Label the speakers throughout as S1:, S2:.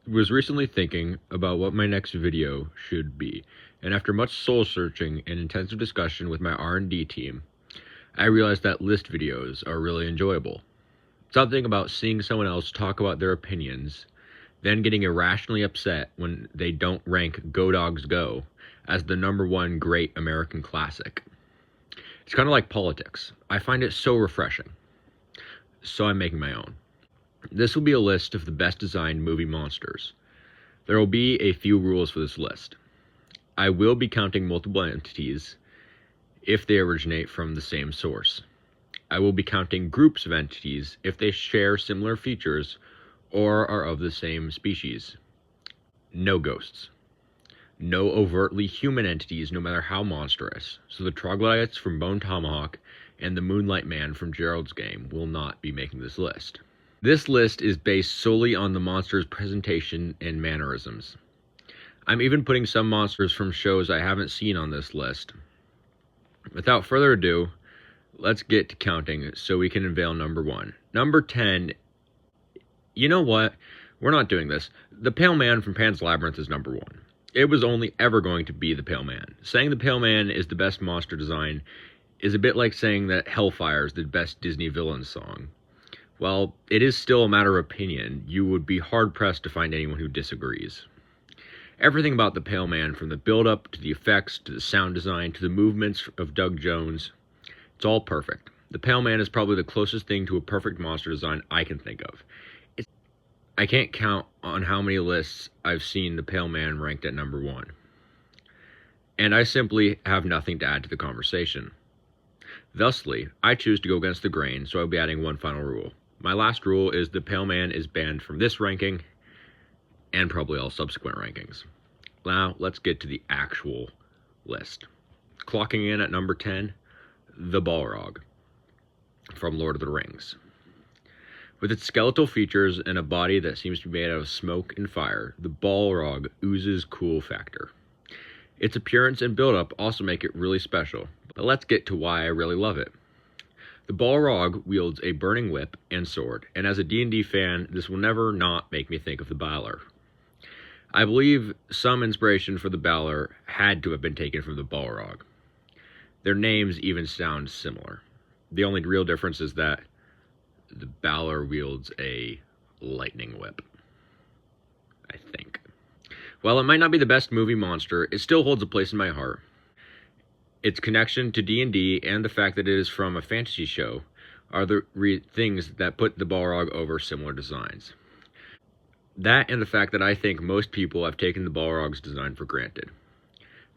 S1: was recently thinking about what my next video should be, and after much soul searching and intensive discussion with my R&D team, I realized that list videos are really enjoyable. Something about seeing someone else talk about their opinions, then getting irrationally upset when they don't rank Go Dogs Go as the #1 great American classic. It's kind of like politics. I find it so refreshing. So I'm making my own. This will be a list of the best designed movie monsters. There will be a few rules for this list. I will be counting multiple entities if they originate from the same source. I will be counting groups of entities if they share similar features or are of the same species. No ghosts. No overtly human entities, no matter how monstrous. So the troglodytes from Bone Tomahawk and the Moonlight Man from Gerald's Game will not be making this list. This list is based solely on the monster's presentation and mannerisms. I'm even putting some monsters from shows I haven't seen on this list. Without further ado, let's get to counting so we can unveil #1. Number 10, you know what? We're not doing this. The Pale Man from Pan's Labyrinth is #1. It was only ever going to be the Pale Man. Saying the Pale Man is the best monster design is a bit like saying that Hellfire is the best Disney villain song. While it is still a matter of opinion, you would be hard-pressed to find anyone who disagrees. Everything about the Pale Man, from the build-up to the effects to the sound design to the movements of Doug Jones, it's all perfect. The Pale Man is probably the closest thing to a perfect monster design I can think of. I can't count on how many lists I've seen the Pale Man ranked at #1. And I simply have nothing to add to the conversation. Thusly, I choose to go against the grain, so I'll be adding one final rule. My last rule is the Pale Man is banned from this ranking, and probably all subsequent rankings. Now, let's get to the actual list. Clocking in at number 10, the Balrog from Lord of the Rings. With its skeletal features and a body that seems to be made out of smoke and fire, the Balrog oozes cool factor. Its appearance and build-up also make it really special, but let's get to why I really love it. The Balrog wields a burning whip and sword, and as a D&D fan, this will never not make me think of the Balor. I believe some inspiration for the Balor had to have been taken from the Balrog. Their names even sound similar. The only real difference is that the Balor wields a lightning whip, I think. While it might not be the best movie monster, it still holds a place in my heart. Its connection to D&D and the fact that it is from a fantasy show are the things that put the Balrog over similar designs. That and the fact that I think most people have taken the Balrog's design for granted.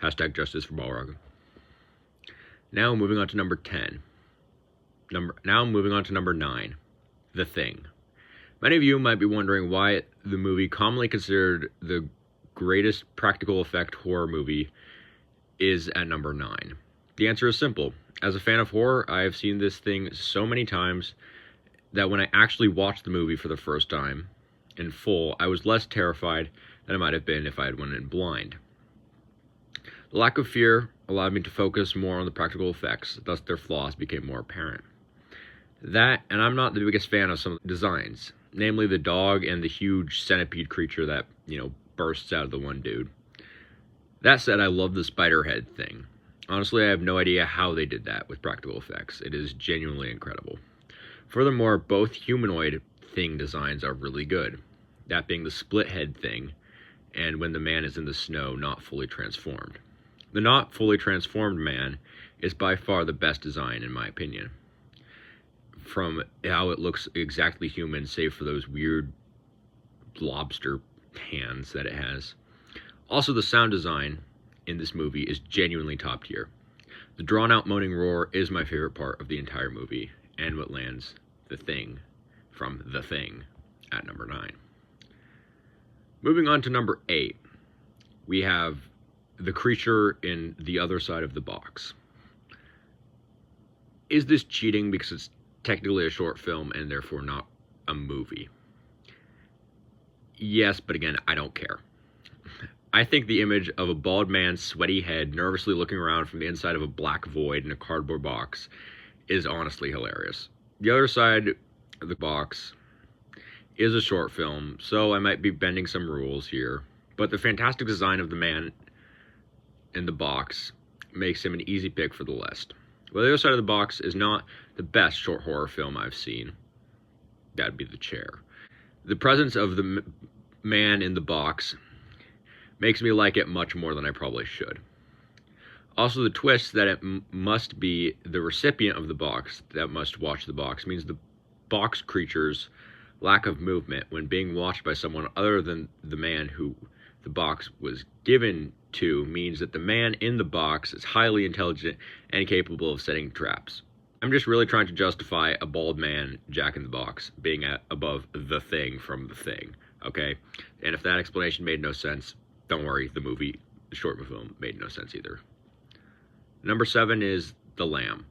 S1: Hashtag justice for Balrog. Now moving on to number 10. Now moving on to number 9. The Thing. Many of you might be wondering why the movie, commonly considered the greatest practical effect horror movie, is at number 9. The answer is simple. As a fan of horror, I have seen this thing so many times that when I actually watched the movie for the first time in full, I was less terrified than I might have been if I had went in blind. The lack of fear allowed me to focus more on the practical effects, thus their flaws became more apparent. That, and I'm not the biggest fan of some of the designs, namely the dog and the huge centipede creature that, bursts out of the one dude. That said, I love the spider head thing. Honestly, I have no idea how they did that with practical effects. It is genuinely incredible. Furthermore, both humanoid thing designs are really good. That being the split head thing, and when the man is in the snow, not fully transformed. The not fully transformed man is by far the best design, in my opinion. From how it looks exactly human, save for those weird lobster hands that it has. Also, the sound design in this movie is genuinely top tier. The drawn-out moaning roar is my favorite part of the entire movie, and what lands The Thing from The Thing at number 9. Moving on to number 8, we have the creature in The Other Side of the Box. Is this cheating because it's technically a short film and therefore not a movie? Yes, but again, I don't care. I think the image of a bald man's sweaty head nervously looking around from the inside of a black void in a cardboard box is honestly hilarious. The other side of the box is a short film, so I might be bending some rules here, but the fantastic design of the man in the box makes him an easy pick for the list. Well, the other side of the box is not the best short horror film I've seen. That'd be The Chair. The presence of the man in the box makes me like it much more than I probably should. Also, the twist that it must be the recipient of the box that must watch the box means the box creature's lack of movement when being watched by someone other than the man who the box was given to means that the man in the box is highly intelligent and capable of setting traps. I'm just really trying to justify a bald man, Jack in the Box, being above the Thing from The Thing, okay? And if that explanation made no sense, don't worry, the short film, made no sense either. Number 7 is The Lamb.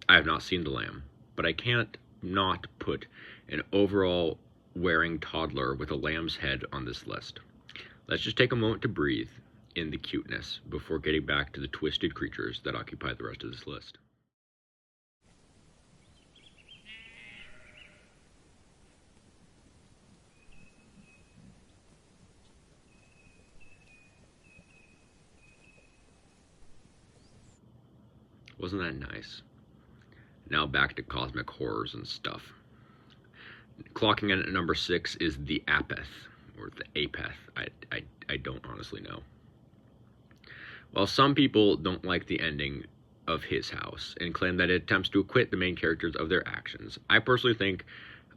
S1: I have not seen The Lamb, but I can't not put an overall wearing toddler with a lamb's head on this list. Let's just take a moment to breathe in the cuteness before getting back to the twisted creatures that occupy the rest of this list. Wasn't that nice? Now back to cosmic horrors and stuff. Clocking in at number 6 is the Apath, or the Apath. I don't honestly know. While some people don't like the ending of His House and claim that it attempts to acquit the main characters of their actions, I personally think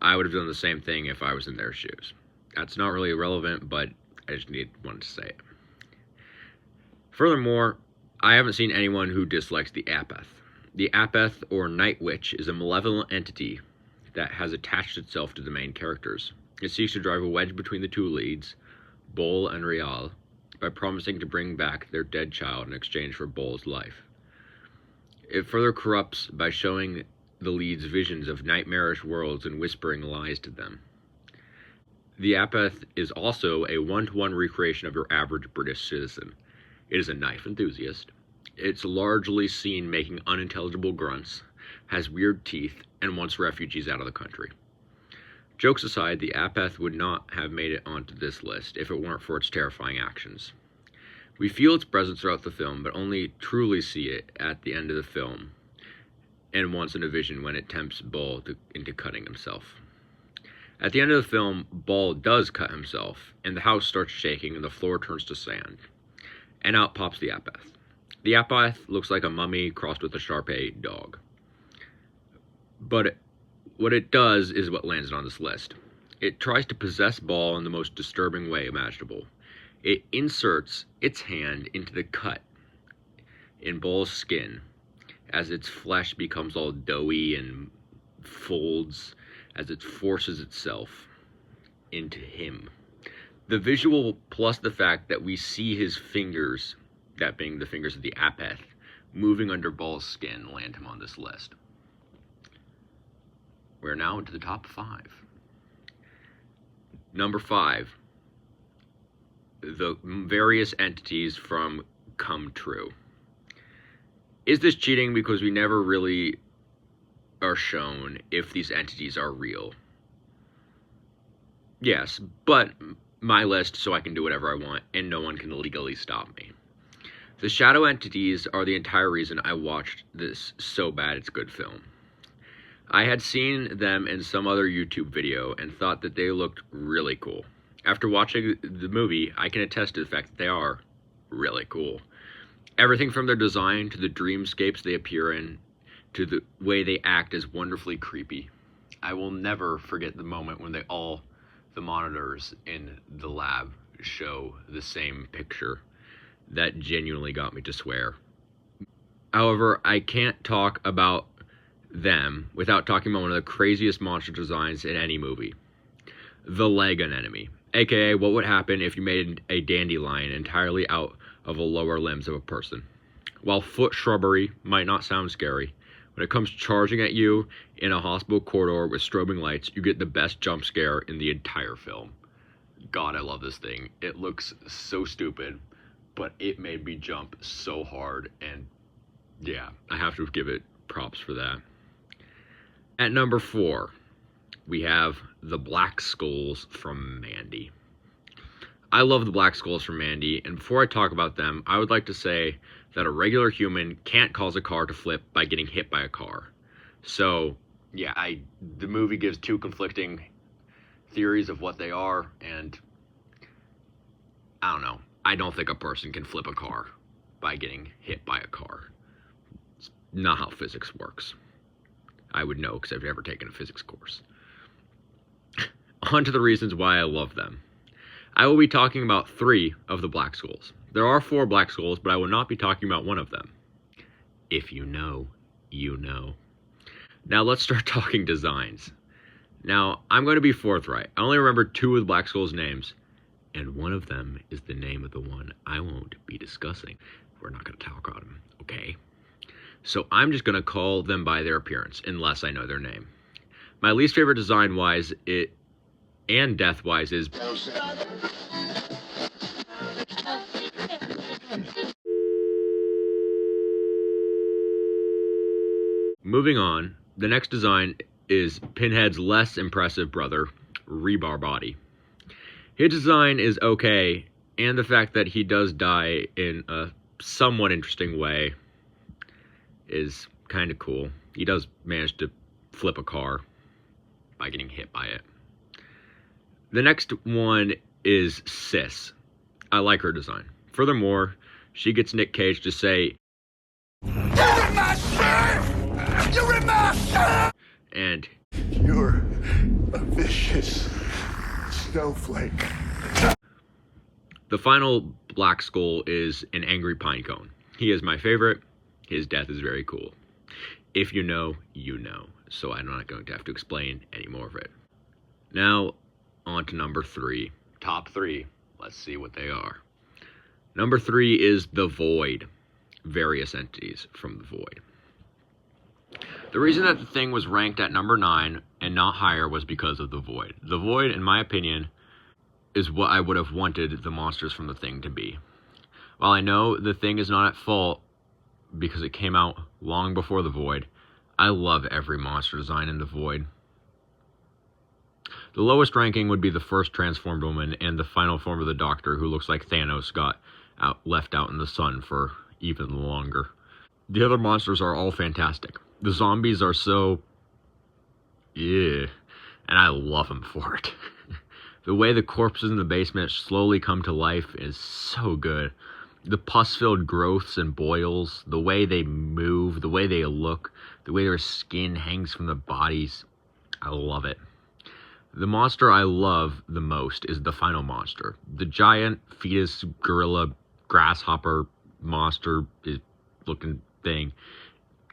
S1: I would have done the same thing if I was in their shoes. That's not really relevant, but I just wanted to say it. Furthermore, I haven't seen anyone who dislikes the Apath. The Apath, or Night Witch, is a malevolent entity that has attached itself to the main characters. It seeks to drive a wedge between the two leads, Bol and Rial, by promising to bring back their dead child in exchange for Bol's life. It further corrupts by showing the leads visions of nightmarish worlds and whispering lies to them. The Apath is also a one-to-one recreation of your average British citizen. It is a knife enthusiast. It's largely seen making unintelligible grunts, has weird teeth, and wants refugees out of the country. Jokes aside, the Apath would not have made it onto this list if it weren't for its terrifying actions. We feel its presence throughout the film, but only truly see it at the end of the film, and once in a vision when it tempts Bol into cutting himself. At the end of the film, Bol does cut himself, and the house starts shaking and the floor turns to sand. And out pops the Apath. The Apath looks like a mummy crossed with a Shar-Pei dog. But what it does is what lands it on this list. It tries to possess Bol in the most disturbing way imaginable. It inserts its hand into the cut in Bol's skin as its flesh becomes all doughy and folds as it forces itself into him. The visual plus the fact that we see his fingers, that being the fingers of the Apath, moving under Bol's skin land him on this list. We're now into the top 5. Number 5, the various entities from Come True. Is this cheating because we never really are shown if these entities are real? Yes, but my list so I can do whatever I want and no one can legally stop me. The shadow entities are the entire reason I watched this so bad it's good film. I had seen them in some other YouTube video and thought that they looked really cool. After watching the movie, I can attest to the fact that they are really cool. Everything from their design to the dreamscapes they appear in to the way they act is wonderfully creepy. I will never forget the moment when the monitors in the lab show the same picture. That genuinely got me to swear. However, I can't talk about them without talking about one of the craziest monster designs in any movie. The leg anemone, aka what would happen if you made a dandelion entirely out of the lower limbs of a person. While foot shrubbery might not sound scary, when it comes charging at you in a hospital corridor with strobing lights, you get the best jump scare in the entire film. God, I love this thing. It looks so stupid, but it made me jump so hard, and yeah, I have to give it props for that. At number 4, we have the Black Skulls from Mandy. I love the Black Skulls from Mandy, and before I talk about them, I would like to say that a regular human can't cause a car to flip by getting hit by a car. So, yeah, the movie gives two conflicting theories of what they are, and I don't know. I don't think a person can flip a car by getting hit by a car. It's not how physics works. I would know because I've never taken a physics course. On to the reasons why I love them. I will be talking about 3 of the Black Skulls. There are 4 Black Skulls, but I will not be talking about one of them. If you know, you know. Now let's start talking designs. Now, I'm going to be forthright. I only remember 2 of the Black Skulls' names, and one of them is the name of the one I won't be discussing. We're not going to talk about them, okay? So I'm just going to call them by their appearance, unless I know their name. My least favorite design-wise and death-wise is... Moving on, the next design is Pinhead's less impressive brother, Rebar Body. His design is okay, and the fact that he does die in a somewhat interesting way is kind of cool. He does manage to flip a car by getting hit by it. The next one is Sis. I like her design. Furthermore, she gets Nick Cage to say, "You're in my shirt! You're in my shirt!" And,
S2: "You're a vicious snowflake."
S1: The final Black Skull is an angry pinecone. He is my favorite. His death is very cool. If you know, you know. So I'm not going to have to explain any more of it. Now, on to number 3. Top 3. Let's see what they are. Number 3 is the Void. Various entities from the Void. The reason that the Thing was ranked at number 9 and not higher was because of the Void. The Void, in my opinion, is what I would have wanted the monsters from the Thing to be. While I know the Thing is not at fault because it came out long before the Void, I love every monster design in the Void. The lowest ranking would be the first transformed woman and the final form of the Doctor, who looks like Thanos got left out in the sun for even longer. The other monsters are all fantastic. The zombies are so... yeah, and I love them for it. The way the corpses in the basement slowly come to life is so good. The pus-filled growths and boils, the way they move, the way they look, the way their skin hangs from their bodies, I love it. The monster I love the most is the final monster. The giant fetus gorilla grasshopper monster looking thing.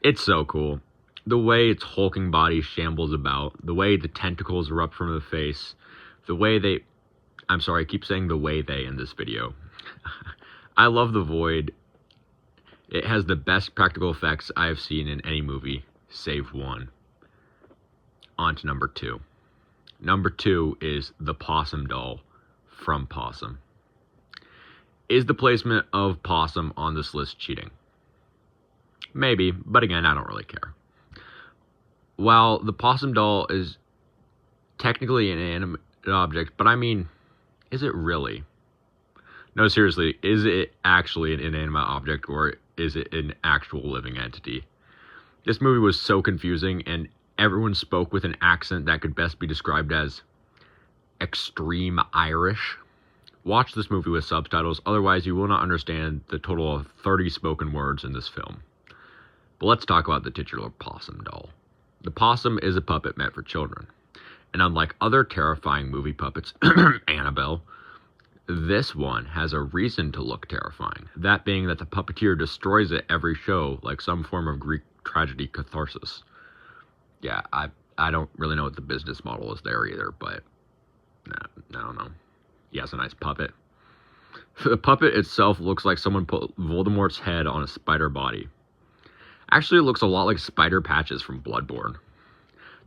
S1: It's so cool. The way its hulking body shambles about, the way the tentacles erupt from the face, the way they... I'm sorry, I keep saying the way they in this video. I love the Void. It has the best practical effects I have seen in any movie, save one. On to number 2. Number 2 is the Pawsum doll from Pawsum. Is the placement of Pawsum on this list cheating? Maybe, but again, I don't really care. While the Pawsum doll is technically an inanimate object, but I mean, is it really? No, seriously, is it actually an inanimate object, or is it an actual living entity? This movie was so confusing, and everyone spoke with an accent that could best be described as extreme Irish. Watch this movie with subtitles, otherwise you will not understand the total of 30 spoken words in this film. But let's talk about the titular Pawsum doll. The Pawsum is a puppet meant for children, and unlike other terrifying movie puppets, Annabelle, this one has a reason to look terrifying, that being that the puppeteer destroys it every show like some form of Greek tragedy catharsis. Yeah, I don't really know what the business model is there either, but I don't know. He has a nice puppet. The puppet itself looks like someone put Voldemort's head on a spider body. Actually, it looks a lot like Spider Patches from Bloodborne.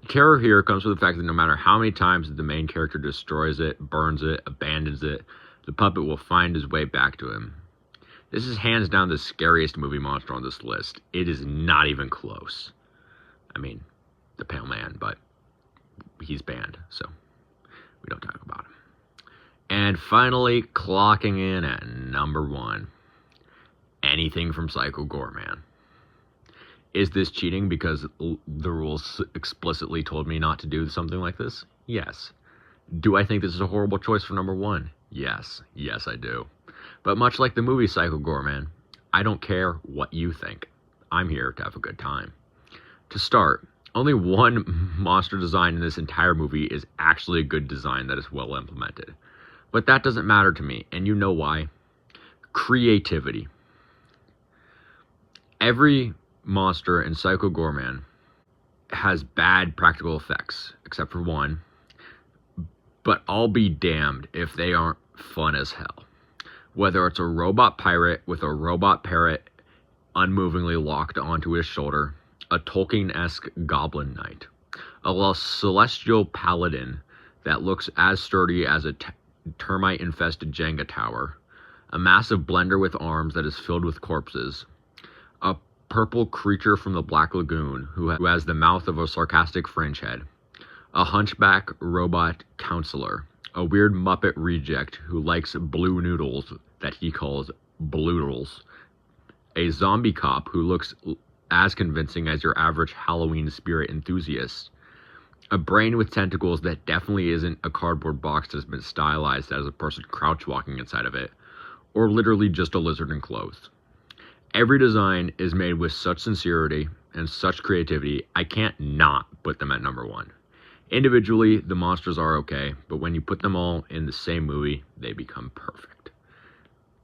S1: The terror here comes from the fact that no matter how many times the main character destroys it, burns it, abandons it, the puppet will find his way back to him. This is hands down the scariest movie monster on this list. It is not even close. I mean, the Pale Man, but he's banned, so we don't talk about him. And finally, clocking in at number 1, anything from Psycho Goreman. Is this cheating because the rules explicitly told me not to do something like this? Yes. Do I think this is a horrible choice for number 1? Yes. Yes, I do. But much like the movie Psycho Goreman, I don't care what you think. I'm here to have a good time. To start, only one monster design in this entire movie is actually a good design that is well implemented. But that doesn't matter to me, and you know why. Creativity. Every monster in Psycho Goreman has bad practical effects, except for one, but I'll be damned if they aren't fun as hell. Whether it's a robot pirate with a robot parrot unmovingly locked onto his shoulder, a Tolkien-esque goblin knight, a celestial paladin that looks as sturdy as a termite-infested Jenga tower, a massive blender with arms that is filled with corpses, a purple creature from the Black Lagoon who has the mouth of a sarcastic French head, a hunchback robot counselor, a weird Muppet reject who likes blue noodles that he calls bloodles, a zombie cop who looks as convincing as your average Halloween spirit enthusiast, a brain with tentacles that definitely isn't a cardboard box that's been stylized as a person crouch walking inside of it, or literally just a lizard in clothes. Every design is made with such sincerity and such creativity, I can't not put them at number 1. Individually, the monsters are okay, but when you put them all in the same movie, they become perfect.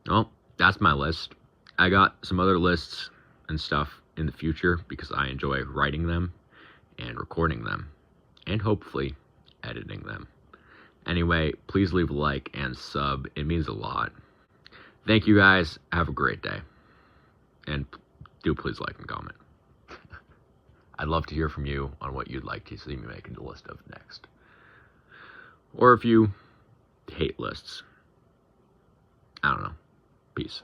S1: Well, that's my list. I got some other lists and stuff in the future because I enjoy writing them and recording them and hopefully editing them. Anyway, please leave a like and sub. It means a lot. Thank you guys. Have a great day. And do please like and comment. I'd love to hear from you on what you'd like to see me make a list of next. Or if you hate lists. I don't know. Peace.